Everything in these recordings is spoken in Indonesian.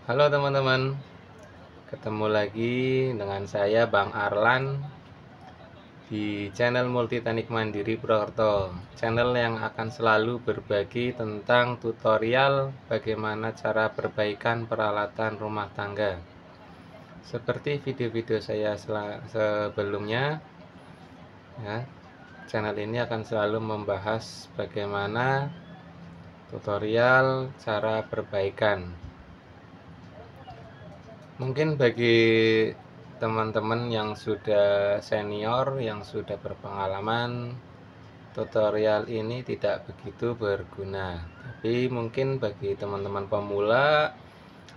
Halo teman-teman, ketemu lagi dengan saya Bang Arlan di channel Multitanik Mandiri Purwokerto. Channel yang akan selalu berbagi tentang tutorial bagaimana cara perbaikan peralatan rumah tangga. Seperti video-video saya sebelumnya, ya, channel ini akan selalu membahas bagaimana tutorial cara perbaikan. Mungkin bagi teman-teman yang sudah senior, yang sudah berpengalaman, tutorial ini tidak begitu berguna. Tapi mungkin bagi teman-teman pemula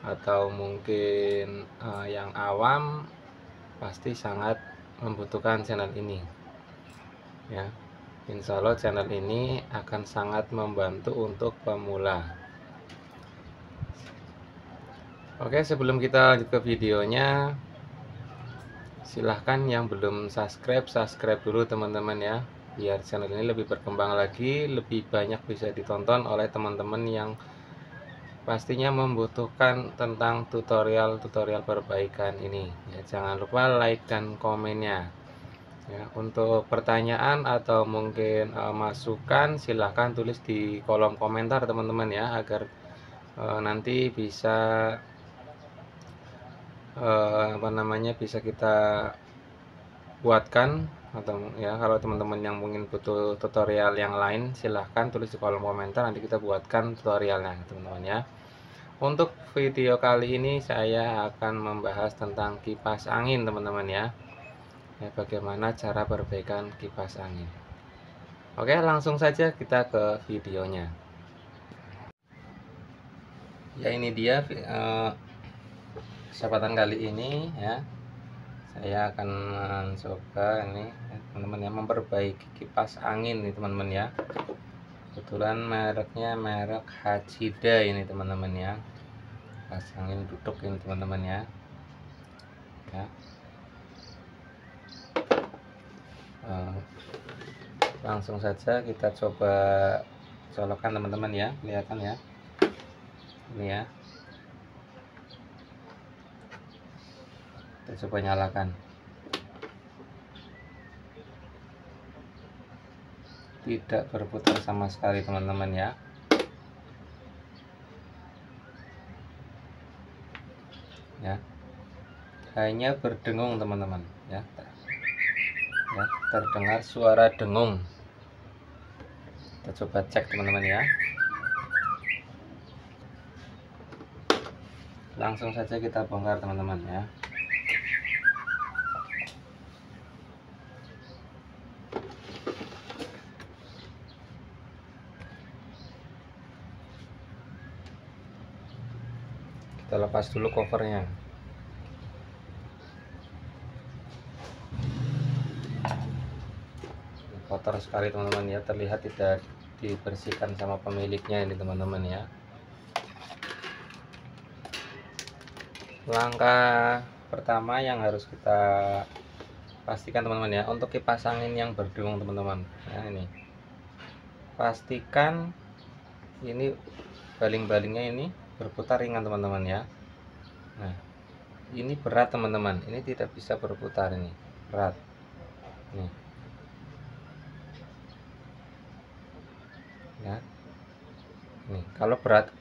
atau mungkin yang awam, pasti sangat membutuhkan channel ini. Ya, insya Allah channel ini akan sangat membantu untuk pemula. Oke, sebelum kita lanjut ke videonya, silahkan yang belum subscribe dulu teman-teman ya, biar channel ini lebih berkembang lagi, lebih banyak bisa ditonton oleh teman-teman yang pastinya membutuhkan tentang tutorial perbaikan ini ya. Jangan lupa like dan komennya ya. Untuk pertanyaan atau mungkin masukan, silahkan tulis di kolom komentar teman-teman ya, agar nanti bisa bisa kita buatkan. Atau ya, kalau teman-teman yang mungkin butuh tutorial yang lain, silahkan tulis di kolom komentar, nanti kita buatkan tutorialnya teman-teman ya. Untuk video kali ini saya akan membahas tentang kipas angin teman-teman ya, bagaimana cara perbaikan kipas angin. Oke, langsung saja kita ke videonya ya. Ini dia kesempatan kali ini ya, saya akan mencoba ini teman-teman ya, memperbaiki kipas angin nih teman-teman ya. Kebetulan mereknya merek Hachida ini teman-teman ya, kipas angin duduk ini teman-teman ya. Langsung saja kita coba colokkan teman-teman ya, kelihatan ya, ini ya. Kita coba nyalakan. Tidak berputar sama sekali teman-teman ya. Ya, hanya berdengung teman-teman ya. Ya, terdengar suara dengung. Kita coba cek teman-teman ya. Langsung saja kita bongkar teman-teman ya. Kita lepas dulu covernya. Kotor sekali teman-teman ya, terlihat tidak dibersihkan sama pemiliknya ini teman-teman ya. Langkah pertama yang harus kita pastikan teman-teman ya, untuk kipas angin yang berdengung teman-teman ya, ini pastikan ini baling-balingnya ini berputar ringan teman-teman ya. Nah, ini berat teman-teman, ini tidak bisa berputar, ini berat nih ya. Nih, kalau berat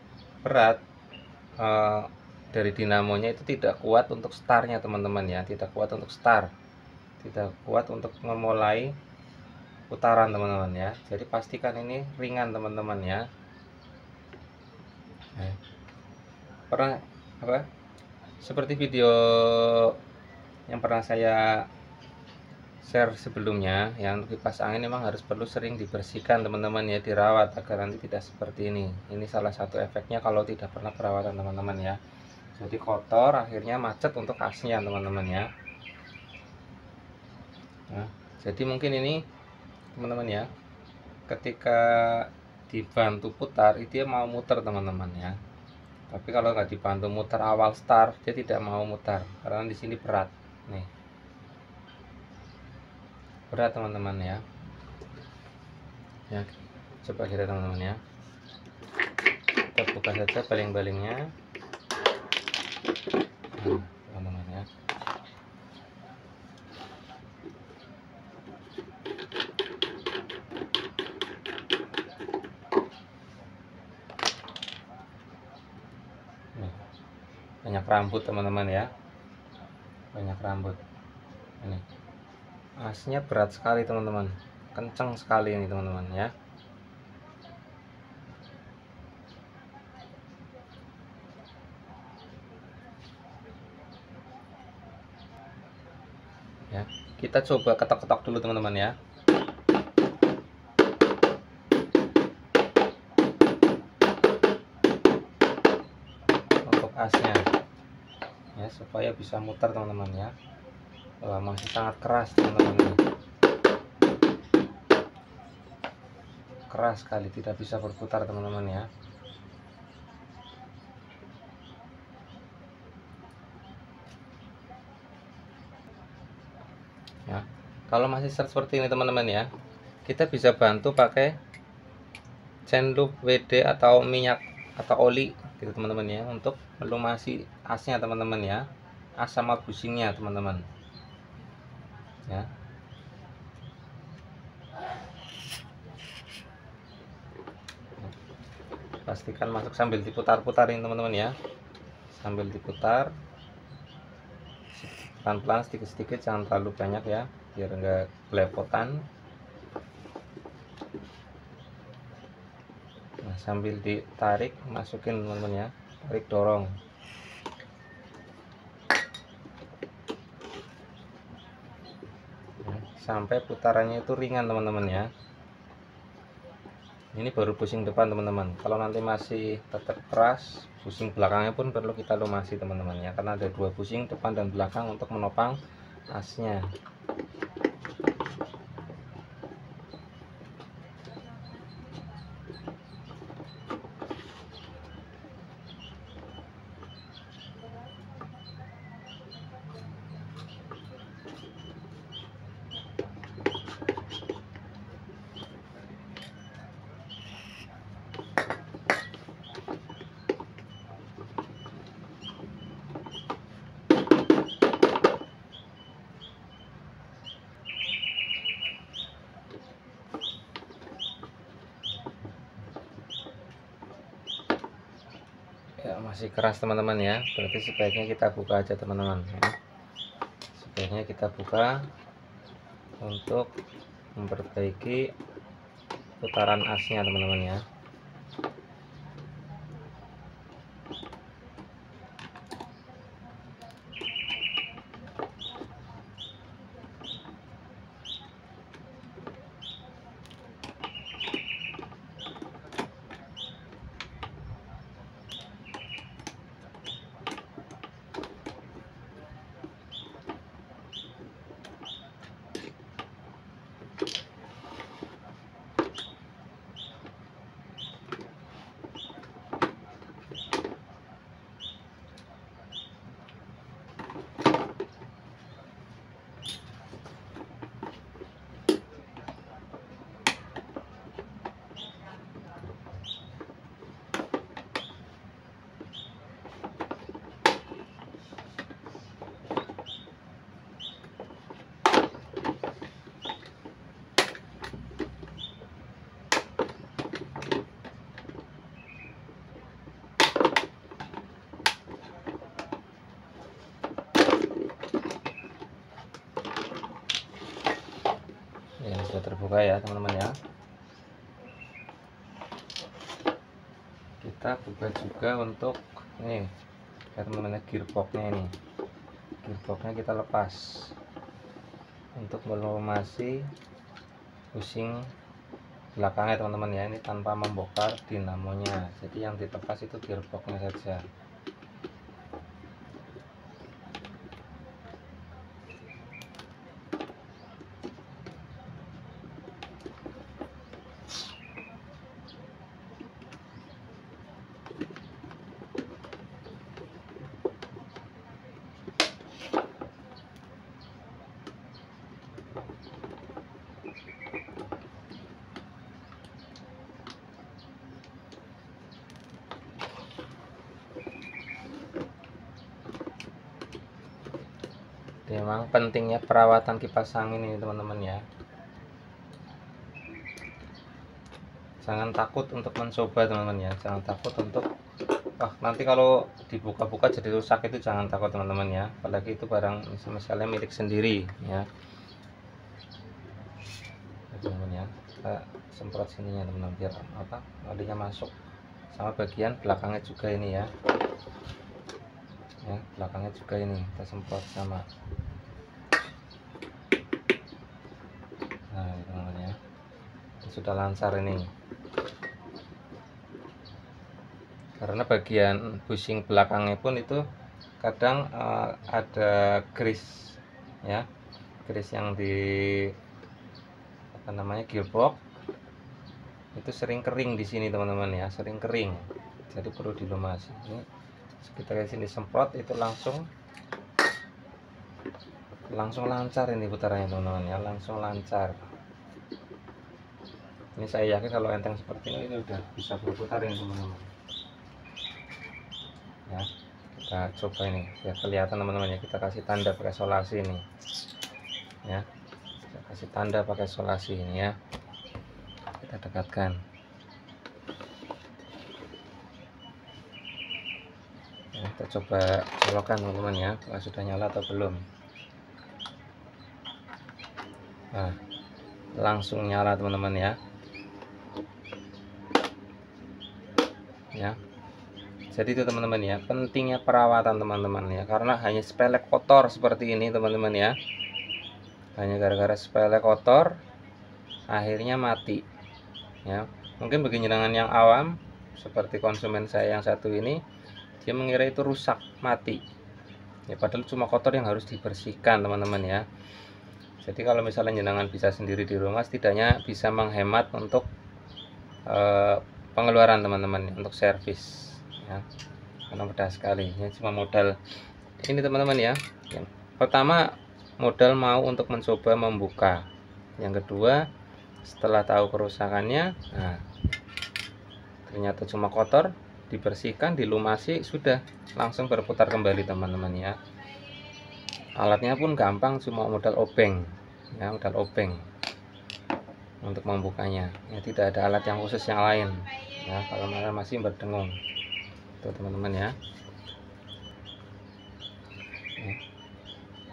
dari dinamonya itu tidak kuat untuk startnya teman-teman ya, tidak kuat untuk start, tidak kuat untuk memulai putaran teman-teman ya. Jadi pastikan ini ringan teman-teman ya. Pernah seperti video yang pernah saya share sebelumnya ya, untuk kipas angin memang harus perlu sering dibersihkan teman-teman ya, dirawat agar nanti tidak seperti ini. Ini salah satu efeknya kalau tidak pernah perawatan teman-teman ya. Jadi kotor, akhirnya macet untuk asnya teman-teman ya. Nah, jadi mungkin ini teman-teman ya, ketika dibantu putar dia mau muter teman-teman ya. Tapi kalau nggak dibantu muter awal start, dia tidak mau muter karena di sini berat nih, berat teman-teman ya. Ya, coba kita teman-teman ya, kita buka saja baling-balingnya. Nah, teman-teman ya. Nih, banyak rambut teman-teman ya, banyak rambut. Ini asnya berat sekali teman-teman, kencang sekali ini teman-teman ya. Ya, kita coba ketok-ketok dulu teman-teman ya. Untuk asnya ya, supaya bisa muter teman-teman ya. Wah, masih sangat keras teman-teman ini. Keras sekali, tidak bisa berputar teman-teman ya. Ya, kalau masih seperti ini teman-teman ya, kita bisa bantu pakai cenduk WD atau minyak atau oli gitu teman-teman ya, untuk melumasi asnya teman-teman ya, as sama bushingnya teman-teman ya. Pastikan masuk sambil diputar-putarin teman-teman ya, sambil diputar pelan-pelan, sedikit-sedikit, jangan terlalu banyak ya, biar enggak belepotan. Nah, sambil ditarik, masukin teman-teman ya, tarik dorong. Nah, sampai putarannya itu ringan teman-teman ya. Ini baru pusing depan teman-teman. Kalau nanti masih tetap keras, pusing belakangnya pun perlu kita lumasi teman-teman ya, karena ada dua pusing depan dan belakang untuk menopang asnya. Ya, masih keras teman-teman ya, berarti sebaiknya kita buka aja teman-teman ya. Sebaiknya kita buka untuk memperbaiki putaran asnya teman-teman ya. Ya, sudah terbuka ya teman-teman ya. Kita buka juga untuk ini ya teman-teman, gearboxnya ini. Gearboxnya kita lepas untuk melumasi bushing belakangnya teman-teman ya, ini tanpa membongkar dinamonya. Jadi yang dilepas itu gearboxnya saja. memang pentingnya perawatan kipas angin ini teman-teman ya. Jangan takut untuk mencoba teman-teman ya, jangan takut untuk nanti kalau dibuka-buka jadi rusak, itu jangan takut teman-teman ya, apalagi itu barang misalnya milik sendiri ya. Teman-teman ya, kita semprot sininya teman-teman biar olinya masuk, sama bagian belakangnya juga ini ya, belakangnya juga ini kita semprot sama. Nah teman-teman ya, sudah lancar ini, karena bagian bushing belakangnya pun itu kadang ada grease ya, grease yang di gearbox itu sering kering di sini teman-teman ya, sering kering, jadi perlu dilumasi. Ini kita ke sini semprot, itu langsung lancar ini putarannya teman-teman ya, langsung lancar. Ini saya yakin kalau enteng seperti ini udah bisa berputar ini teman-teman ya. Kita coba ini biar kelihatan teman-teman ya, kita kasih tanda pakai solasi ini ya, kita kasih tanda pakai solasi ini ya, kita dekatkan ya, kita coba colokan teman-teman ya, apakah sudah nyala atau belum. Nah langsung nyala teman-teman ya. Jadi itu teman-teman ya, pentingnya perawatan teman-teman ya, karena hanya sepele kotor seperti ini teman-teman ya, hanya gara-gara sepele kotor akhirnya mati ya. Mungkin bagi jenengan yang awam seperti konsumen saya yang satu ini, dia mengira itu rusak, mati ya, padahal cuma kotor yang harus dibersihkan teman-teman ya. Jadi kalau misalnya jenengan bisa sendiri di rumah, setidaknya bisa menghemat untuk pengeluaran teman-teman untuk servis ya, karena mudah sekali. Ini cuma modal ini teman-teman ya. Yang pertama modal mau untuk mencoba membuka, yang kedua setelah tahu kerusakannya, nah ternyata cuma kotor, dibersihkan, dilumasi, sudah langsung berputar kembali teman-teman ya. Alatnya pun gampang, cuma modal obeng ya, modal obeng untuk membukanya ya, tidak ada alat yang khusus yang lain ya, kalau masih berdengung tuh teman-teman ya.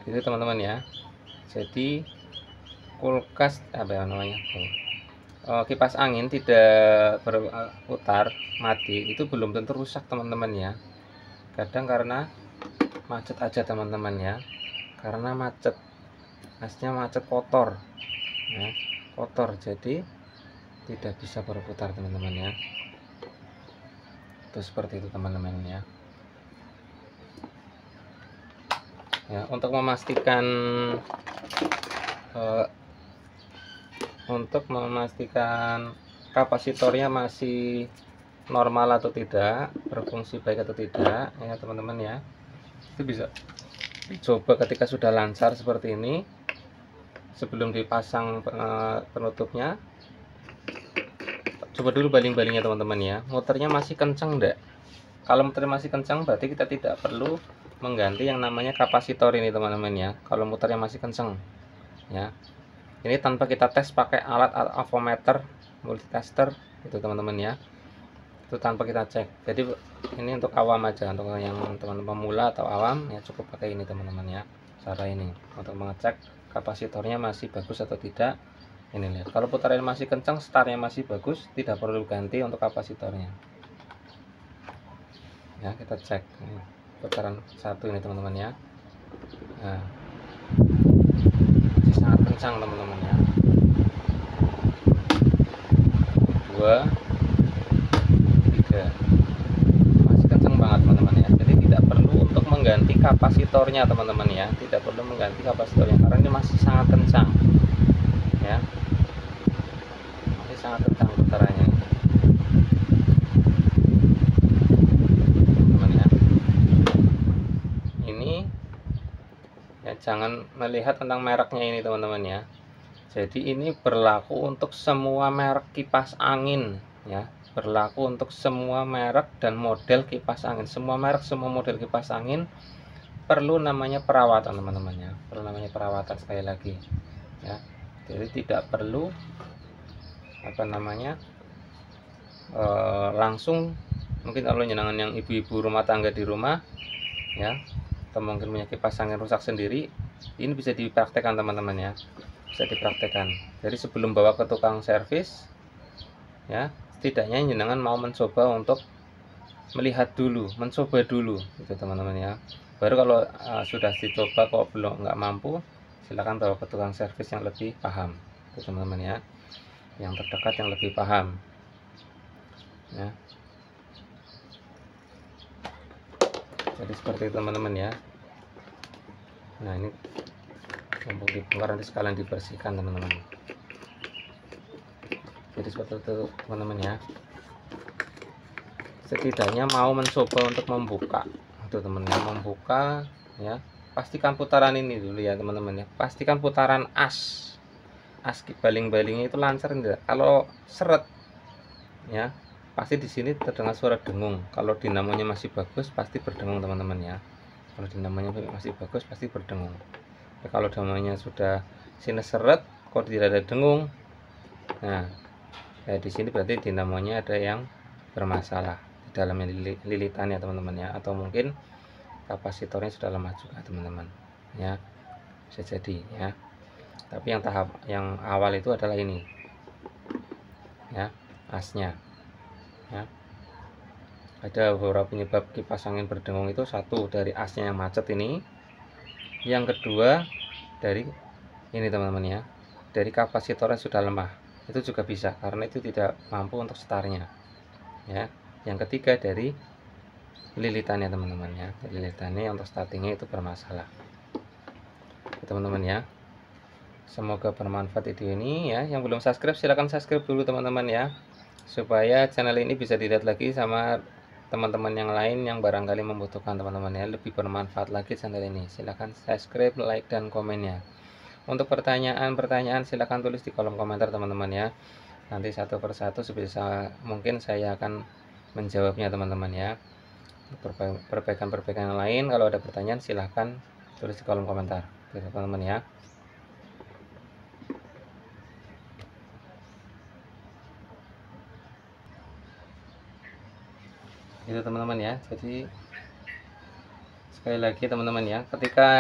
Gitu teman-teman ya. Jadi kulkas kipas angin tidak berputar mati itu belum tentu rusak teman-teman ya, kadang karena macet aja teman-teman ya, karena macet, asnya macet kotor ya, kotor jadi tidak bisa berputar teman-teman ya. Itu seperti itu teman-teman ya. Ya, untuk memastikan kapasitornya masih normal atau tidak, berfungsi baik atau tidak ya teman-teman ya, itu bisa dicoba ketika sudah lancar seperti ini. Sebelum dipasang penutupnya, coba dulu baling-balingnya teman-teman ya, muternya masih kencang enggak. Kalau muternya masih kencang berarti kita tidak perlu mengganti yang namanya kapasitor ini teman-teman ya, kalau muternya masih kencang ya. Ini tanpa kita tes pakai alat avometer multitester itu teman-teman ya, itu tanpa kita cek. Jadi ini untuk awam aja, untuk yang teman-teman pemula atau awam ya cukup pakai ini teman-teman ya, cara ini untuk mengecek kapasitornya masih bagus atau tidak. Ini lihat, kalau putarannya masih kencang, startnya masih bagus, tidak perlu ganti untuk kapasitornya ya. Kita cek ini, putaran satu ini teman-teman ya, nah masih sangat kencang teman-teman ya. 2, 3, masih kencang banget teman-teman ya. Jadi tidak perlu untuk mengganti kapasitornya teman-teman ya, tidak perlu mengganti kapasitornya karena ini masih sangat kencang ya, masih sangat kencang putarannya teman-teman ya. Ini ya, jangan melihat tentang mereknya ini teman-teman ya. Jadi ini berlaku untuk semua merek kipas angin ya, berlaku untuk semua merek dan model kipas angin, semua merek, semua model kipas angin perlu namanya perawatan teman-teman ya, perlu namanya perawatan sekali lagi ya. Jadi tidak perlu apa namanya langsung, mungkin kalau nyenangan yang ibu-ibu rumah tangga di rumah ya, atau mungkin punya kipas angin rusak sendiri, ini bisa dipraktekkan teman-teman ya, bisa dipraktekkan. Jadi sebelum bawa ke tukang servis ya, setidaknya jenengan mau mencoba untuk melihat dulu, mencoba dulu gitu teman-teman ya. Baru kalau sudah dicoba kok belum nggak mampu, silakan bawa ke tukang servis yang lebih paham itu teman-teman ya, yang terdekat yang lebih paham ya. Jadi seperti itu teman-teman ya. Nah ini mumpung dibongkar nanti sekalian dibersihkan teman-teman. Jadi seperti itu teman-teman ya, setidaknya mau mencoba untuk membuka itu teman-teman, membuka ya. Pastikan putaran ini dulu ya teman-teman ya, pastikan putaran as baling-balingnya itu lancar enggak. Kalau seret ya, pasti di sini terdengar suara dengung. Kalau dinamonya masih bagus pasti berdengung teman-teman ya, kalau dinamonya masih bagus pasti berdengung. Kalau dinamonya sudah sini seret kok tidak ada dengung, nah di sini berarti dinamonya ada yang bermasalah di dalamnya, lilitannya teman-teman ya, atau mungkin kapasitornya sudah lemah juga teman-teman ya, bisa jadi ya. Tapi yang tahap yang awal itu adalah ini ya, asnya ya. Ada beberapa penyebab kipas angin berdengung itu, satu dari asnya yang macet ini, yang kedua dari ini teman-teman ya, dari kapasitornya sudah lemah, itu juga bisa karena itu tidak mampu untuk setarnya ya. Yang ketiga dari lilitannya teman-teman ya, lilitannya untuk startingnya itu bermasalah teman-teman ya. Semoga bermanfaat video ini ya. Yang belum subscribe silahkan subscribe dulu teman-teman ya, supaya channel ini bisa dilihat lagi sama teman-teman yang lain yang barangkali membutuhkan teman-teman ya, lebih bermanfaat lagi channel ini. Silahkan subscribe, like, dan komennya. Untuk pertanyaan-pertanyaan silahkan tulis di kolom komentar teman-teman ya, nanti satu persatu sebisa mungkin saya akan menjawabnya teman-teman ya. Perbaikan-perbaikan yang lain kalau ada pertanyaan silahkan tulis di kolom komentar teman-teman ya. Itu teman-teman ya. Jadi sekali lagi teman-teman ya, ketika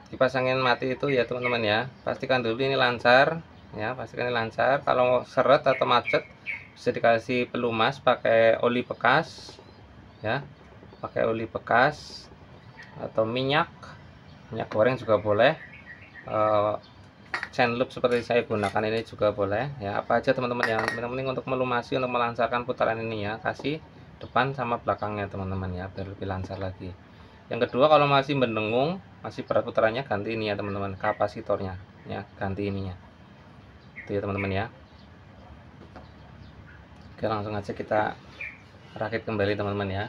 kipas angin mati itu ya teman-teman ya, pastikan dulu ini lancar ya, pastikan ini lancar. Kalau seret atau macet bisa dikasih pelumas pakai oli bekas ya, pakai oli bekas atau minyak goreng juga boleh, chain loop seperti saya gunakan ini juga boleh ya. Apa aja teman-teman yang penting untuk melumasi, untuk melancarkan putaran ini ya, kasih depan sama belakangnya teman-teman ya, biar lebih lancar lagi. Yang kedua, kalau masih mendengung, masih berat putarannya, ganti ini ya teman-teman, kapasitornya ya, ganti ininya itu ya teman-teman ya. Oke, langsung aja kita rakit kembali teman-teman ya.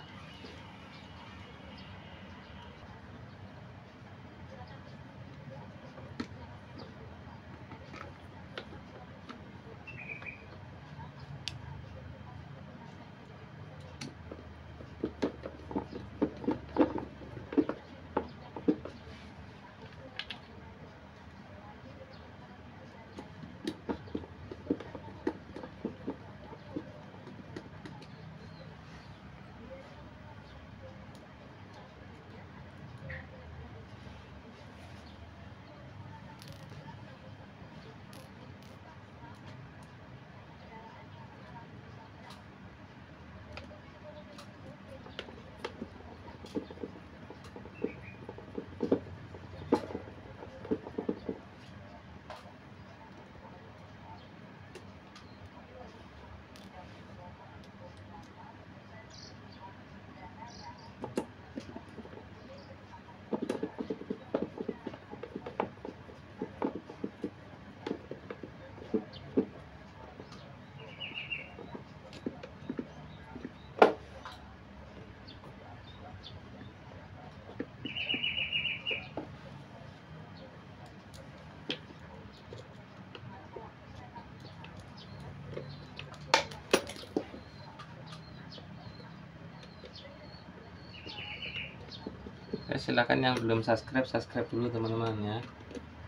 Silakan yang belum subscribe, subscribe dulu teman-teman ya,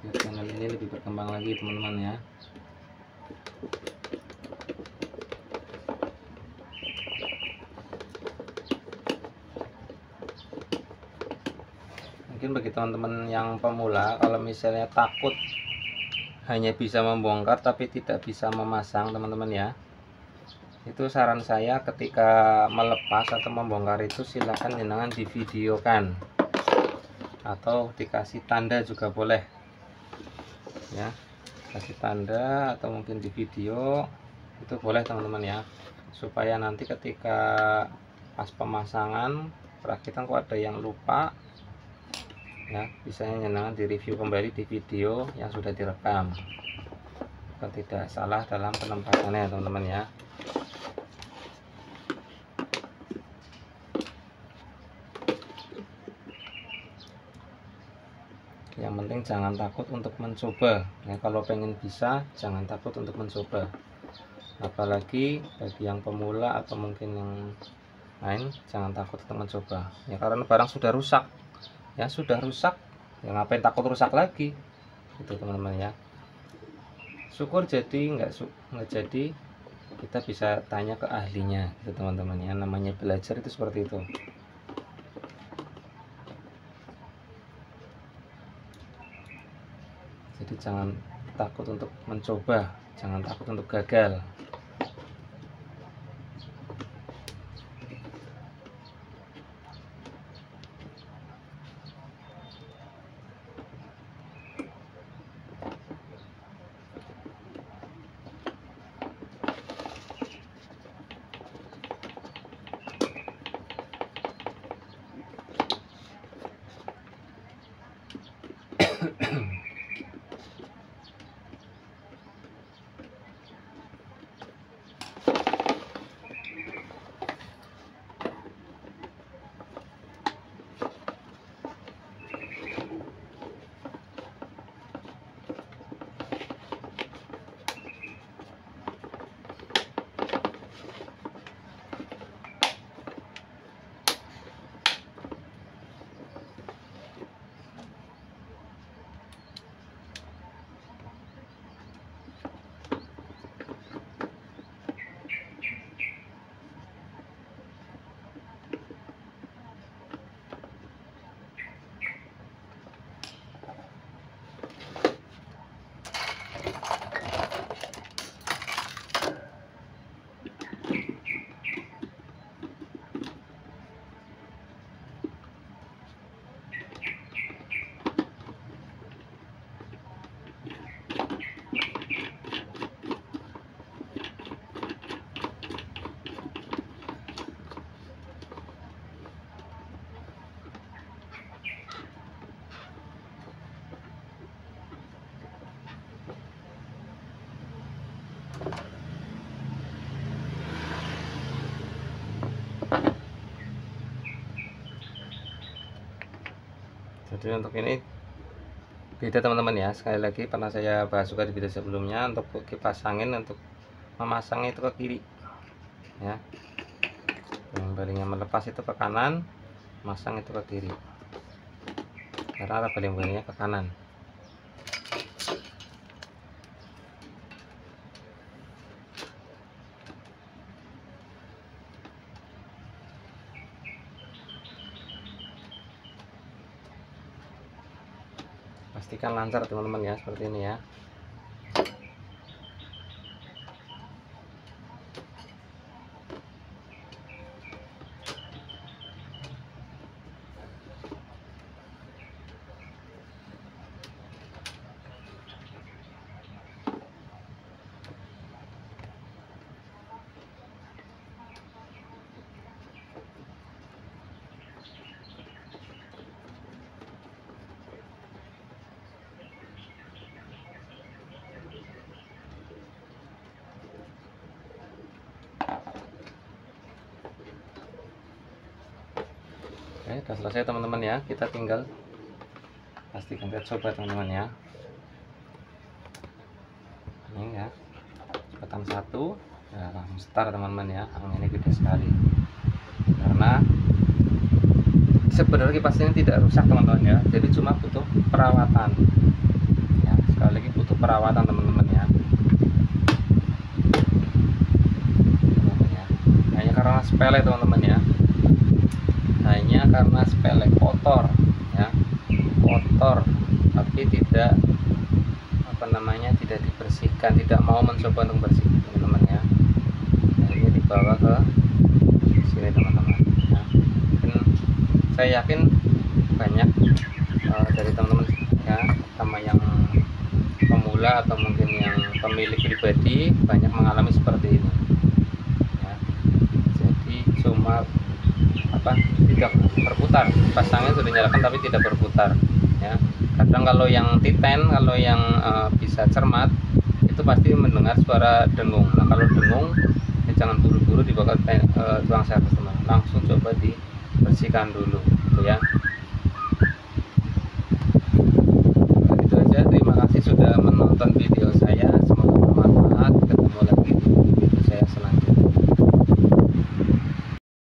biar channel ini lebih berkembang lagi teman-teman ya. Mungkin bagi teman-teman yang pemula, kalau misalnya takut hanya bisa membongkar tapi tidak bisa memasang teman-teman ya, itu saran saya ketika melepas atau membongkar itu silakan jenengan divideokan atau dikasih tanda juga boleh ya, kasih tanda atau mungkin di video itu boleh teman-teman ya, supaya nanti ketika pas pemasangan perakitan kok ada yang lupa ya, bisa jenengan direview kembali di video yang sudah direkam agar tidak salah dalam penempatannya teman-teman ya. Yang penting jangan takut untuk mencoba ya, kalau pengen bisa jangan takut untuk mencoba, apalagi bagi yang pemula atau mungkin yang lain jangan takut untuk mencoba ya, karena barang sudah rusak ya, sudah rusak ya, ngapain takut rusak lagi itu teman-teman ya. Syukur jadi nggak jadi kita bisa tanya ke ahlinya itu teman-teman ya, namanya belajar itu seperti itu. Jadi jangan takut untuk mencoba, jangan takut untuk gagal. Jadi untuk ini beda teman-teman ya, sekali lagi pernah saya bahas juga di video sebelumnya, untuk kipas angin untuk memasangnya itu ke kiri ya, yang baringnya melepas itu ke kanan, masang itu ke kiri karena arah baling-balingnya ke kanan. Pastikan lancar teman-teman ya, seperti ini ya. Oke, sudah selesai teman-teman ya, kita tinggal pastikan, kita coba teman-teman ya. Ini ya, cepatan 1 ya, langsung start teman-teman ya. Anginnya gede sekali karena sebenarnya kipas ini tidak rusak teman-teman ya, jadi cuma butuh perawatan ya, sekali lagi butuh perawatan teman-teman ya. Hanya karena sepele teman-teman ya, hanya karena sepele, kotor ya, kotor tapi tidak tidak dibersihkan, tidak mau mencoba untuk bersihkan teman-teman ya. Akhirnya dibawa ke sini teman-teman ya. Dan saya yakin banyak dari teman-teman ya, sama yang pemula atau mungkin yang pemilik pribadi, banyak mengalami seperti ini ya. Jadi cuma tidak berputar, pasangnya sudah nyalakan tapi tidak berputar ya. Kadang kalau yang titen, kalau yang bisa cermat, itu pasti mendengar suara dengung. Nah kalau dengung ya jangan buru-buru dibawa ke tukang servis teman, langsung coba dibersihkan dulu gitu ya.